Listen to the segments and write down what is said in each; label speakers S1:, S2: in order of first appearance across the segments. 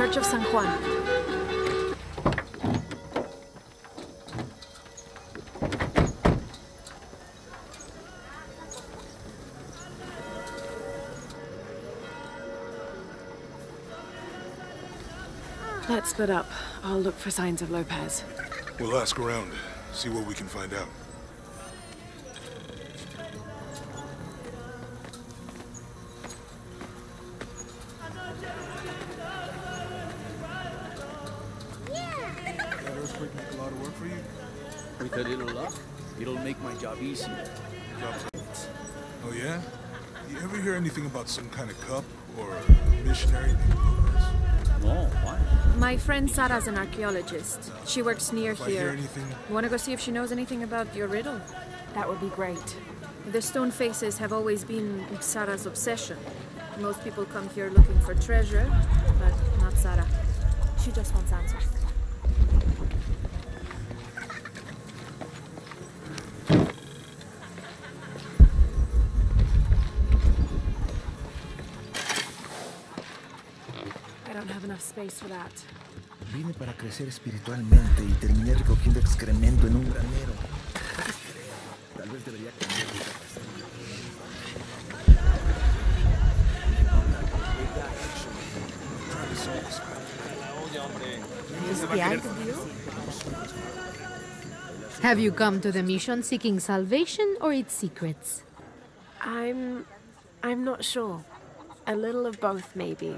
S1: Church of San Juan. Let's split up. I'll look for signs of Lopez.
S2: We'll ask around, see what we can find out. That earthquake make a lot of work for you?
S3: With a little luck, it'll make my job easier.
S2: Oh yeah? You ever hear anything about some kind of cup or missionary named Lopez?
S3: No, why?
S1: My friend Sarah's an archaeologist. She works near
S2: If I hear
S1: here.
S2: anything,
S1: Want to go see if she knows anything about your riddle? That would be great. The stone faces have always been Sarah's obsession. Most people come here looking for treasure, but not Sarah. She just wants answers. I don't have enough space for that.
S4: Vine para crecer espiritualmente y terminé recogiendo excremento en un granero. Tal vez debería cambiar mi
S5: Have you come to the mission seeking salvation or its secrets?
S1: I'm not sure. A little of both, maybe.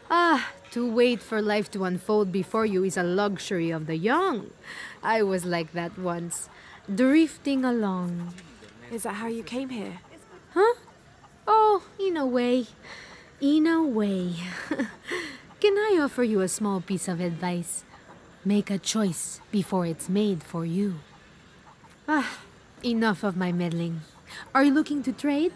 S5: Ah, to wait for life to unfold before you is a luxury of the young. I was like that once, drifting along.
S1: Is that how you came here?
S5: Huh? Oh, in a way. In a way. Can I offer you a small piece of advice? Make a choice before it's made for you. Ah, enough of my meddling. Are you looking to trade?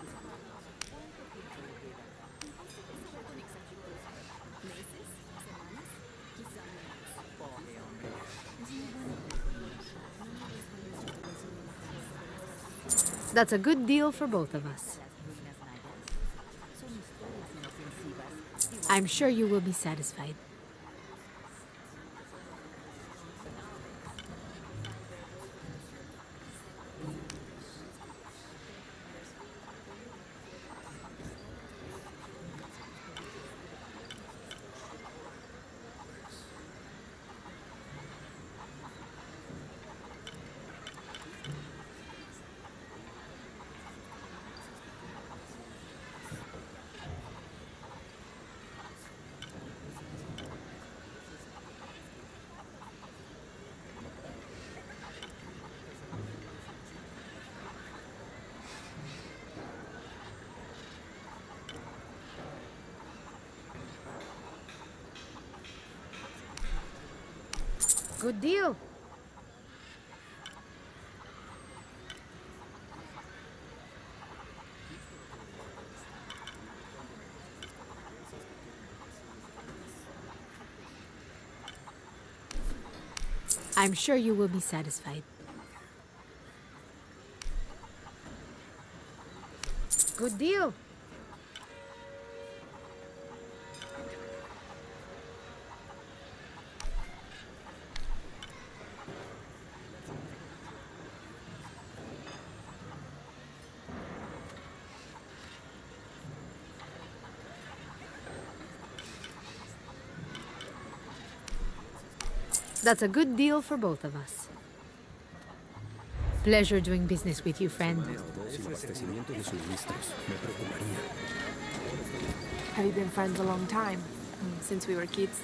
S5: That's a good deal for both of us. I'm sure you will be satisfied. Good deal. I'm sure you will be satisfied. Good deal. That's a good deal for both of us. Pleasure doing business with you, friend.
S1: Have you been friends a long time? Since we were kids.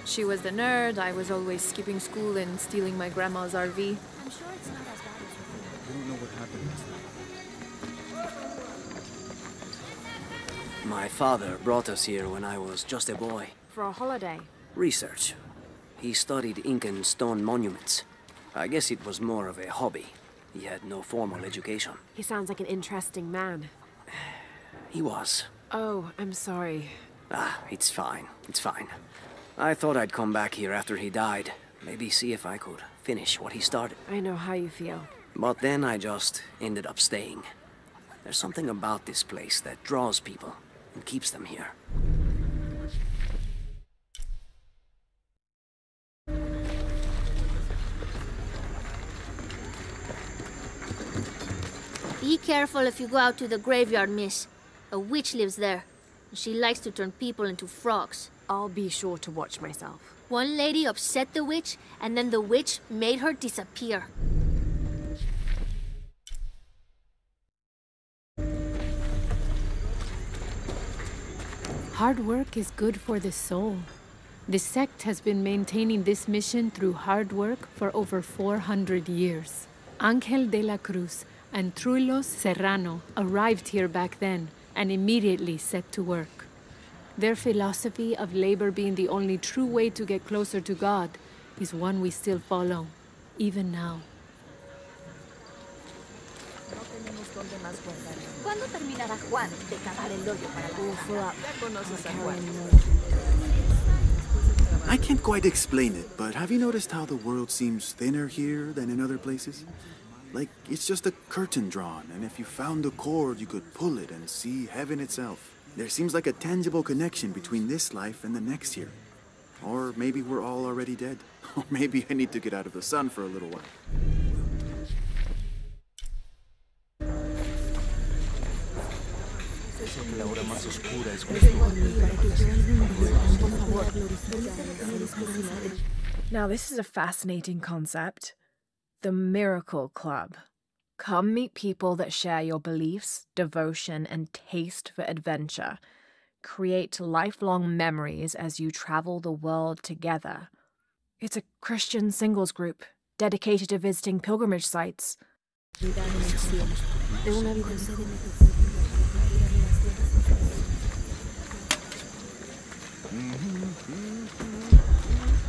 S1: She was the nerd, I was always skipping school and stealing my grandma's RV.
S6: I'm sure it's not as bad as you think.
S3: I don't know what happened last night.
S7: My father brought us here when I was just a boy.
S1: For a holiday.
S7: Research. He studied Incan stone monuments. I guess it was more of a hobby. He had no formal education.
S1: He sounds like an interesting man.
S7: He was.
S1: Oh, I'm sorry.
S7: Ah, it's fine. It's fine. I thought I'd come back here after he died. Maybe see if I could finish what he started.
S1: I know how you feel.
S7: But then I just ended up staying. There's something about this place that draws people and keeps them here.
S6: Be careful if you go out to the graveyard, miss. A witch lives there. She likes to turn people into frogs.
S1: I'll be sure to watch myself.
S6: One lady upset the witch, and then the witch made her disappear.
S5: Hard work is good for the soul. The sect has been maintaining this mission through hard work for over 400 years. Ángel de la Cruz and Truilos Serrano arrived here back then and immediately set to work. Their philosophy of labor being the only true way to get closer to God is one we still follow, even now.
S6: ¿Cuándo terminará Juan de cavar el hoyo para la casa? Ya conoces a Juan.
S8: I can't quite explain it, but have you noticed how the world seems thinner here than in other places? Like, it's just a curtain drawn, and if you found a cord, you could pull it and see heaven itself. There seems like a tangible connection between this life and the next here. Or maybe we're all already dead. Or maybe I need to get out of the sun for a little while.
S1: Now, this is a fascinating concept. The Miracle Club. Come meet people that share your beliefs, devotion, and taste for adventure. Create lifelong memories as you travel the world together. It's a Christian singles group dedicated to visiting pilgrimage sites.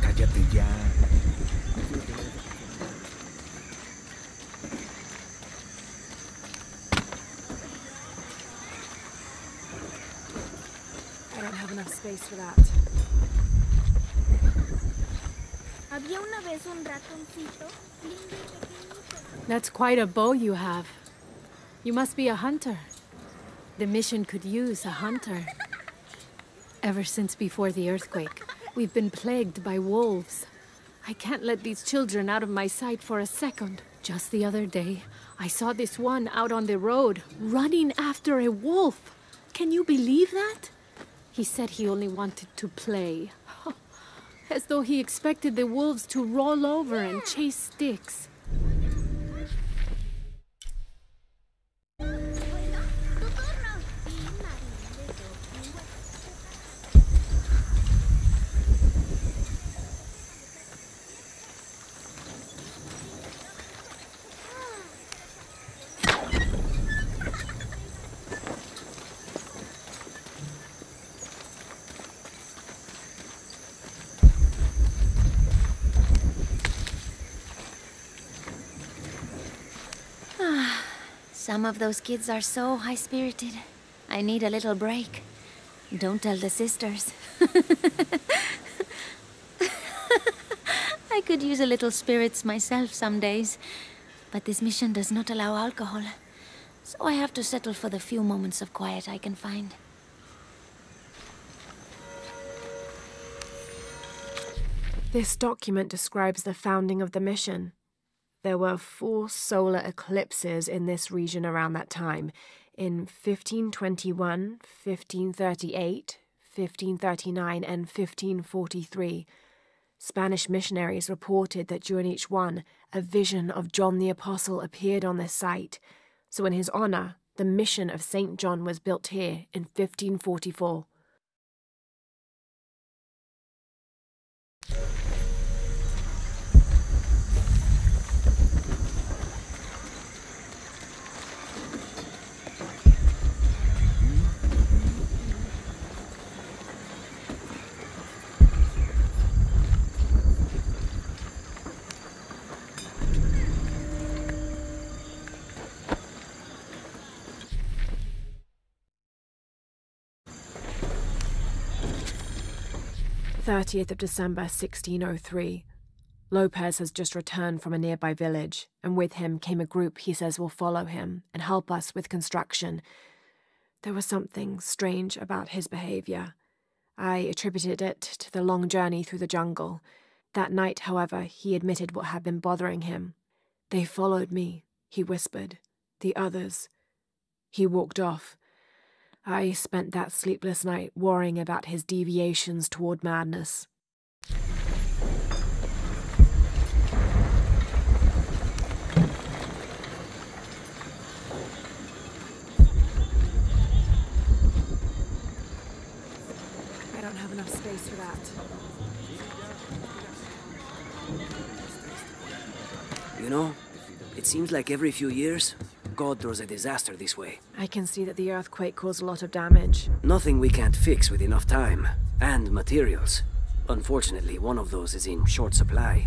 S4: Cállate ya.
S1: I don't have enough space for that.
S6: Había una vez un ratoncito, lindo y pequeñito.
S5: That's quite a bow you have. You must be a hunter. The mission could use a hunter. Ever since before the earthquake, we've been plagued by wolves. I can't let these children out of my sight for a second. Just the other day, I saw this one out on the road, running after a wolf. Can you believe that? He said he only wanted to play. As though he expected the wolves to roll over and chase sticks.
S6: Some of those kids are so high-spirited. I need a little break. Don't tell the sisters. I could use a little spirits myself some days. But this mission does not allow alcohol. So I have to settle for the few moments of quiet I can find.
S1: This document describes the founding of the mission. There were 4 solar eclipses in this region around that time, in 1521, 1538, 1539, and 1543. Spanish missionaries reported that during each one, a vision of John the Apostle appeared on the site. So in his honor, the mission of St. John was built here in 1544. December 30th, 1603. Lopez has just returned from a nearby village, and with him came a group he says will follow him and help us with construction. There was something strange about his behavior. I attributed it to the long journey through the jungle. That night, however, he admitted what had been bothering him. "They followed me," he whispered. "The others.
S9: He walked off. I spent that sleepless night worrying about his deviations toward madness. I don't have enough space for that.
S7: You know, it seems like every few years, God throws a disaster this way.
S9: I can see that the earthquake caused a lot of damage.
S7: Nothing we can't fix with enough time. And materials. Unfortunately, one of those is in short supply.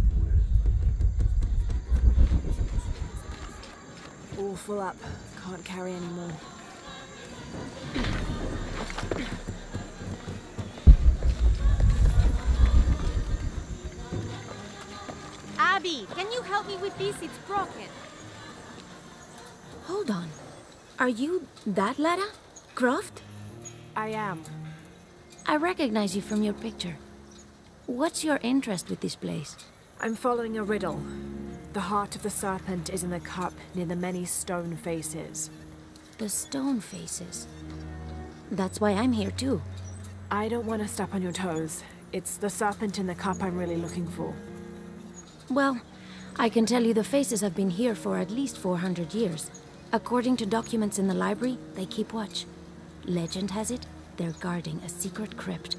S9: All full up. Can't carry any more.
S5: Abby, can you help me with this? It's broken.
S6: Hold on. Are you that Lara? Croft?
S9: I am.
S6: I recognize you from your picture. What's your interest with this place?
S9: I'm following a riddle. The heart of the serpent is in the cup near the many stone faces.
S6: The stone faces. That's why I'm here too.
S9: I don't want to step on your toes. It's the serpent in the cup I'm really looking for.
S6: Well, I can tell you the faces have been here for at least 400 years. According to documents in the library, they keep watch. Legend has it, they're guarding a secret crypt.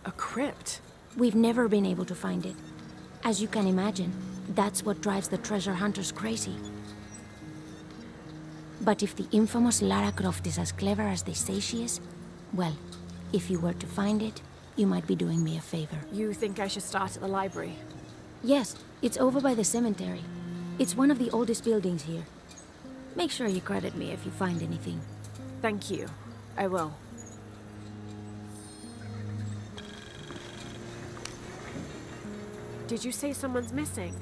S9: A crypt?
S6: We've never been able to find it. As you can imagine, that's what drives the treasure hunters crazy. But if the infamous Lara Croft is as clever as they say she is, well, if you were to find it, you might be doing me a favor.
S9: You think I should start at the library?
S6: Yes, it's over by the cemetery. It's one of the oldest buildings here. Make sure you credit me if you find anything.
S9: Thank you. I will. Did you say someone's missing?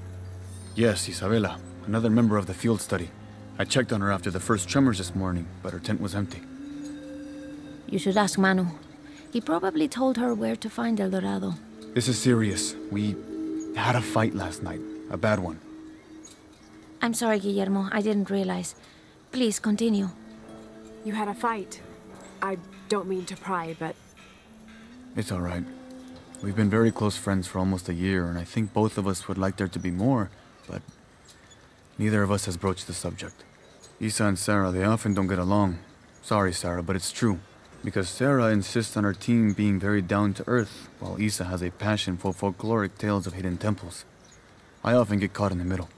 S10: Yes, Isabela, another member of the field study. I checked on her after the first tremors this morning, but her tent was empty.
S6: You should ask Manu. He probably told her where to find El Dorado.
S10: This is serious. We had a fight last night. A bad one.
S6: I'm sorry, Guillermo. I didn't realize. Please, continue.
S9: You had a fight. I don't mean to pry, but...
S10: It's all right. We've been very close friends for almost a year, and I think both of us would like there to be more, but neither of us has broached the subject. Isa and Sarah, they often don't get along. Sorry, Sarah, but it's true. Because Sarah insists on her team being very down-to-earth, while Isa has a passion for folkloric tales of hidden temples. I often get caught in the middle.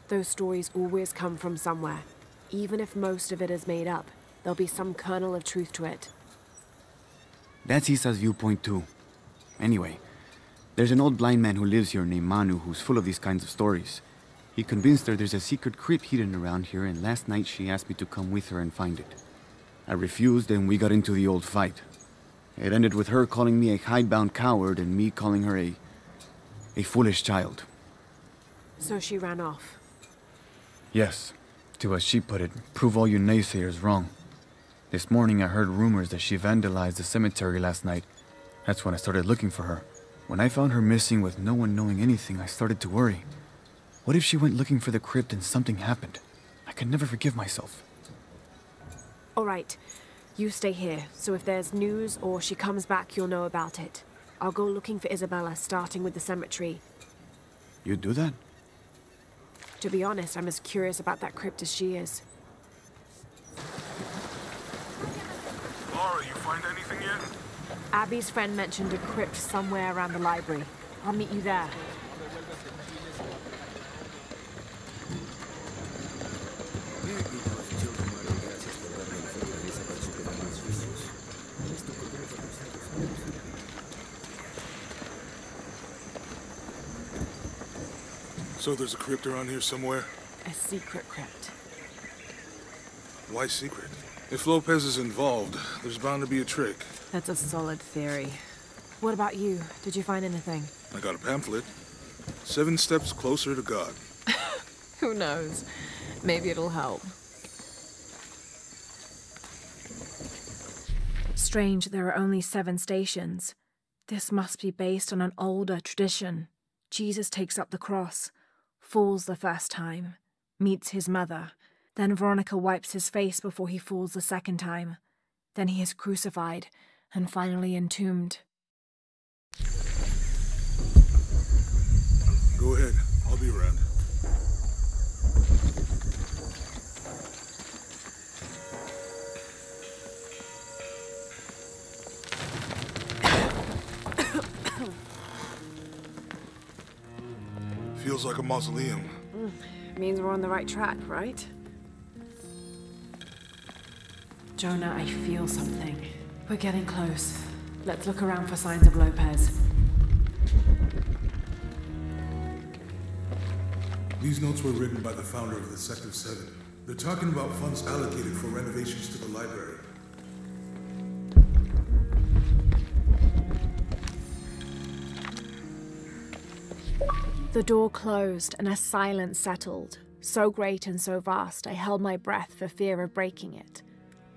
S9: Those stories always come from somewhere. Even if most of it is made up, there'll be some kernel of truth to it.
S10: That's Isa's viewpoint too. Anyway, there's an old blind man who lives here named Manu who's full of these kinds of stories. He convinced her there's a secret crypt hidden around here, and last night she asked me to come with her and find it. I refused, and we got into the old fight. It ended with her calling me a hidebound coward and me calling her a foolish child.
S9: So she ran off.
S10: Yes. To, as she put it, prove all you naysayers wrong. This morning I heard rumors that she vandalized the cemetery last night. That's when I started looking for her. When I found her missing with no one knowing anything, I started to worry. What if she went looking for the crypt and something happened? I could never forgive myself.
S9: All right. You stay here, so if there's news or she comes back, you'll know about it. I'll go looking for Isabella, starting with the cemetery.
S10: You'd do that?
S9: To be honest, I'm as curious about that crypt as she is.
S2: Laura, you find anything yet?
S9: Abby's friend mentioned a crypt somewhere around the library. I'll meet you there.
S2: So there's a crypt around here somewhere?
S9: A secret crypt.
S2: Why secret? If Lopez is involved, there's bound to be a trick.
S9: That's a solid theory. What about you? Did you find anything?
S2: I got a pamphlet. 7 Steps Closer to God.
S9: Who knows? Maybe it'll help. Strange there are only 7 stations. This must be based on an older tradition. Jesus takes up the cross, falls the first time, meets his mother, Then Veronica wipes his face before he falls the second time. Then he is crucified and finally entombed.
S2: Go ahead. I'll be around. Feels like a mausoleum.
S9: Means we're on the right track, right? Jonah, I feel something. We're getting close. Let's look around for signs of Lopez.
S2: These notes were written by the founder of the Sector 7. They're talking about funds allocated for renovations to the library.
S9: The door closed and a silence settled, so great and so vast I held my breath for fear of breaking it.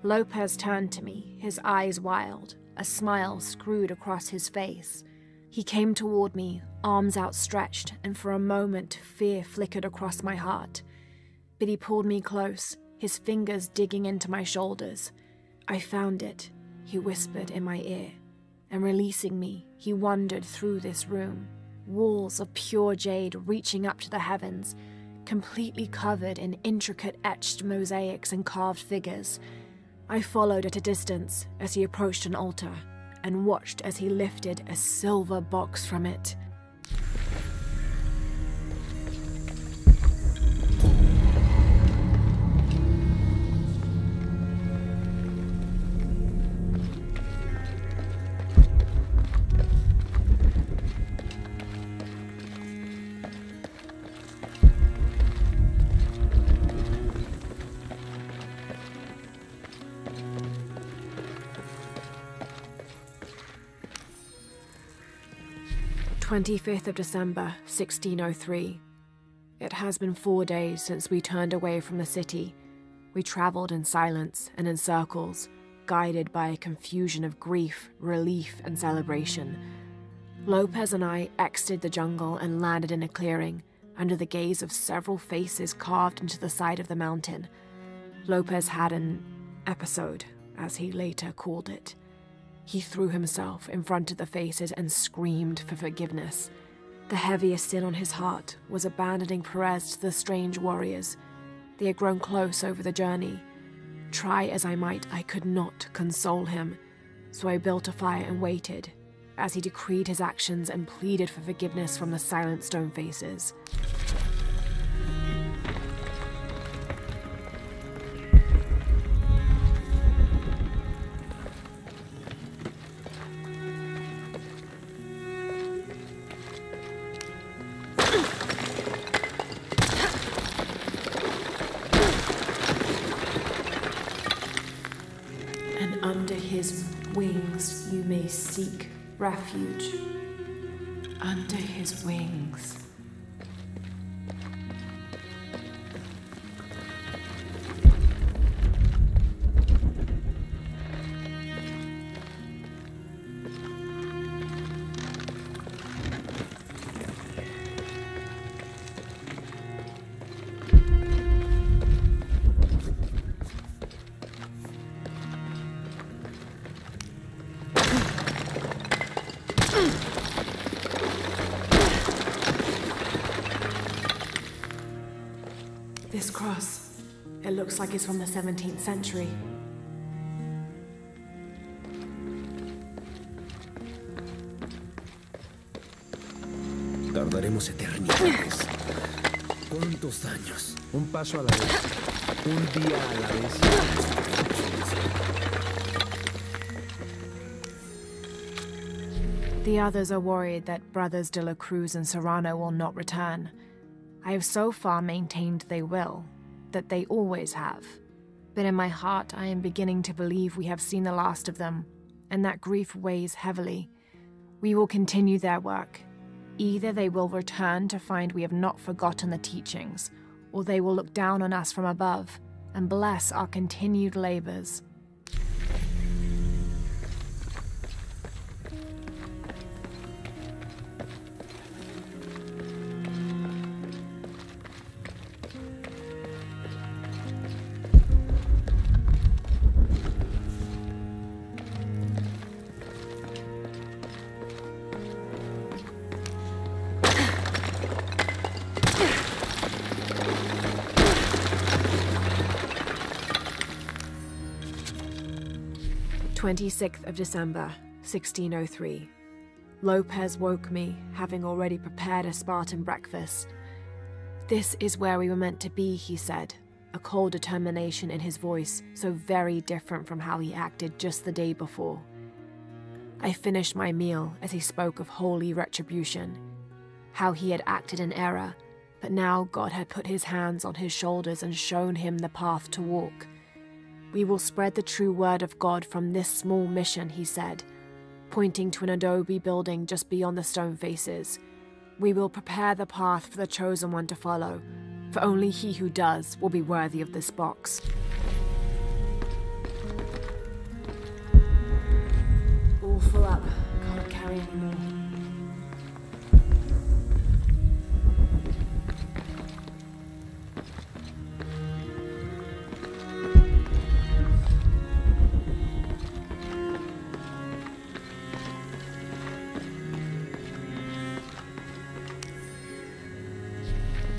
S9: Lopez turned to me, his eyes wild, a smile screwed across his face. He came toward me, arms outstretched, and for a moment fear flickered across my heart. But he pulled me close, his fingers digging into my shoulders. I found it, he whispered in my ear, and releasing me, he wandered through this room. Walls of pure jade reaching up to the heavens, completely covered in intricate etched mosaics and carved figures. I followed at a distance as he approached an altar, and watched as he lifted a silver box from it. "25th of December, 1603. It has been 4 days since we turned away from the city. We traveled in silence and in circles, guided by a confusion of grief, relief, and celebration. Lopez and I exited the jungle and landed in a clearing, under the gaze of several faces carved into the side of the mountain. Lopez had an episode, as he later called it. He threw himself in front of the faces and screamed for forgiveness. The heaviest sin on his heart was abandoning Perez to the strange warriors. They had grown close over the journey. Try as I might, I could not console him, so I built a fire and waited, as he decreed his actions and pleaded for forgiveness from the silent stone faces. Under his wings you may seek refuge. Under his wings. This cross, it looks like it's from the 17th century.
S4: Tardaremos eternidades. ¿Cuántos años? Un paso a la vez. Un día a la vez.
S9: The others are worried that Brothers de la Cruz and Serrano will not return. I have so far maintained they will, that they always have. But in my heart, I am beginning to believe we have seen the last of them, and that grief weighs heavily. We will continue their work. Either they will return to find we have not forgotten the teachings, or they will look down on us from above and bless our continued labors. 26th of December, 1603. Lopez woke me, having already prepared a Spartan breakfast. "This is where we were meant to be," he said, a cold determination in his voice, so very different from how he acted just the day before. I finished my meal as he spoke of holy retribution, how he had acted in error, but now God had put his hands on his shoulders and shown him the path to walk. "We will spread the true word of God from this small mission," he said, pointing to an adobe building just beyond the stone faces. "We will prepare the path for the chosen one to follow, for only he who does will be worthy of this box." All full up. Can't carry any more.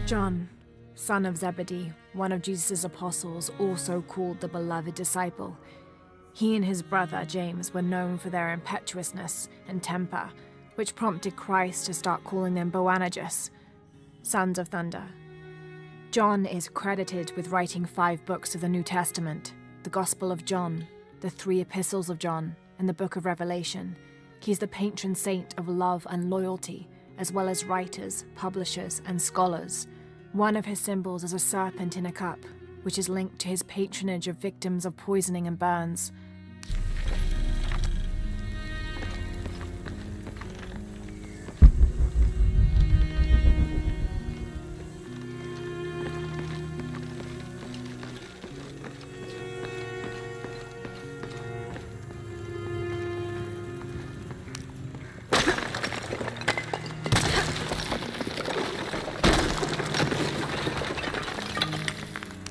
S9: John, son of Zebedee, one of Jesus' apostles, also called the beloved disciple. He and his brother James were known for their impetuousness and temper, which prompted Christ to start calling them Boanerges, sons of thunder. John is credited with writing 5 books of the New Testament, the Gospel of John, the 3 epistles of John, and the Book of Revelation. He's the patron saint of love and loyalty, as well as writers, publishers, and scholars. One of his symbols is a serpent in a cup, which is linked to his patronage of victims of poisoning and burns.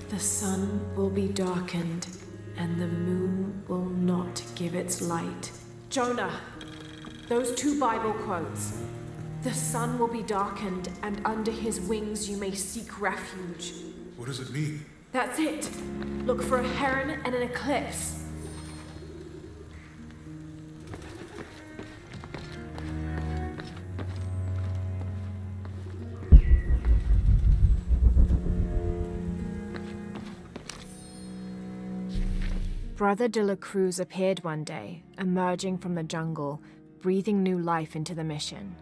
S9: The sun will be darkened, and the moon will not give its light. Jonah, those 2 Bible quotes. The sun will be darkened, and under his wings you may seek refuge.
S2: What does it mean?
S9: That's it. Look for a heron and an eclipse. Brother de la Cruz appeared one day, emerging from the jungle, breathing new life into the mission.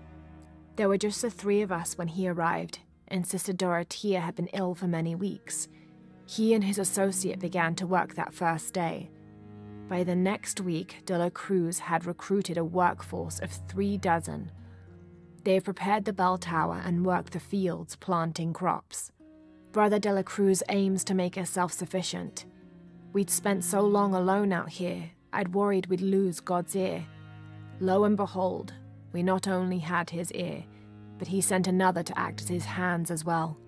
S9: There were just the 3 of us when he arrived, and Sister Dorothea had been ill for many weeks. He and his associate began to work that first day. By the next week, de la Cruz had recruited a workforce of 3 dozen. They have prepared the bell tower and worked the fields, planting crops. Brother de la Cruz aims to make us self-sufficient. We'd spent so long alone out here, I'd worried we'd lose God's ear. Lo and behold, we not only had his ear, but he sent another to act as his hands as well.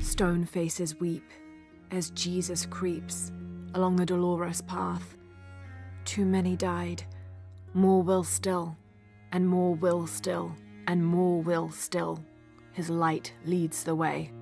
S9: Stone faces weep as Jesus creeps along the dolorous path. Too many died. More will still, and more will still, and more will still. His light leads the way.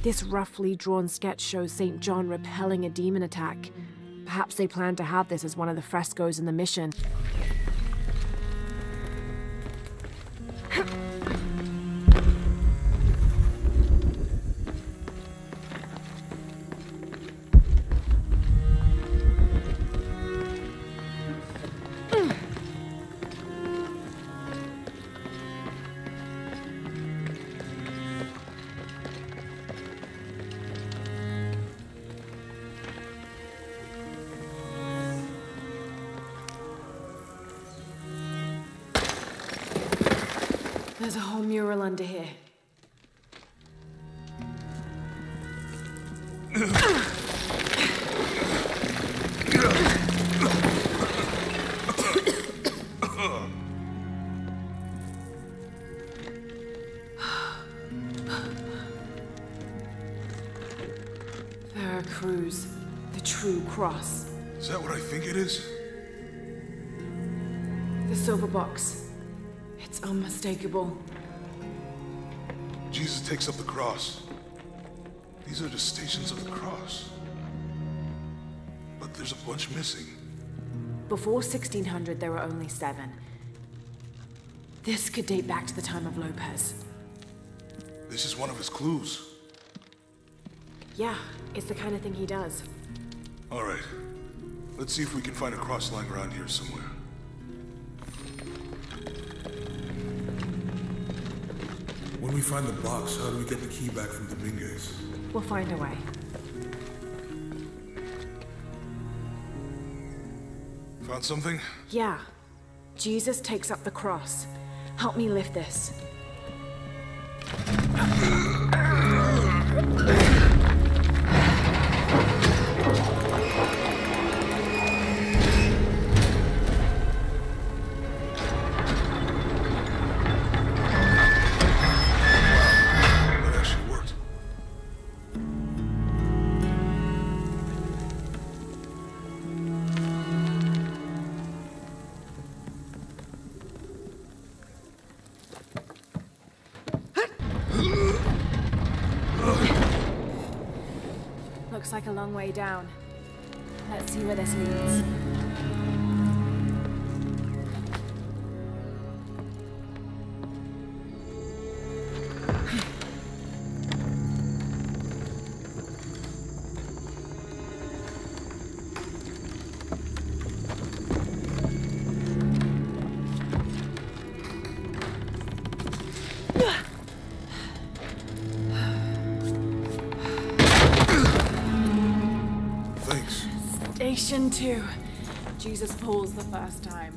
S9: This roughly drawn sketch shows St. John repelling a demon attack. Perhaps they planned to have this as one of the frescoes in the mission. There's a whole mural under here. Cruz. The true cross.
S2: Is that what I think it is?
S9: The silver box. It's unmistakable.
S2: Jesus takes up the cross. These are the stations of the cross. But there's a bunch missing.
S9: Before 1600, there were only 7. This could date back to the time of Lopez.
S2: This is one of his clues.
S9: Yeah, it's the kind of thing he does.
S2: All right. Let's see if we can find a cross lying around here somewhere. When we find the box, how do we get the key back from Dominguez?
S9: We'll find a way.
S2: Found something?
S9: Yeah. Jesus takes up the cross. Help me lift this.
S2: That actually worked.
S9: Looks like a long way down. Let's see where this leads.
S2: Thanks.
S9: Station 2. Jesus falls the first time.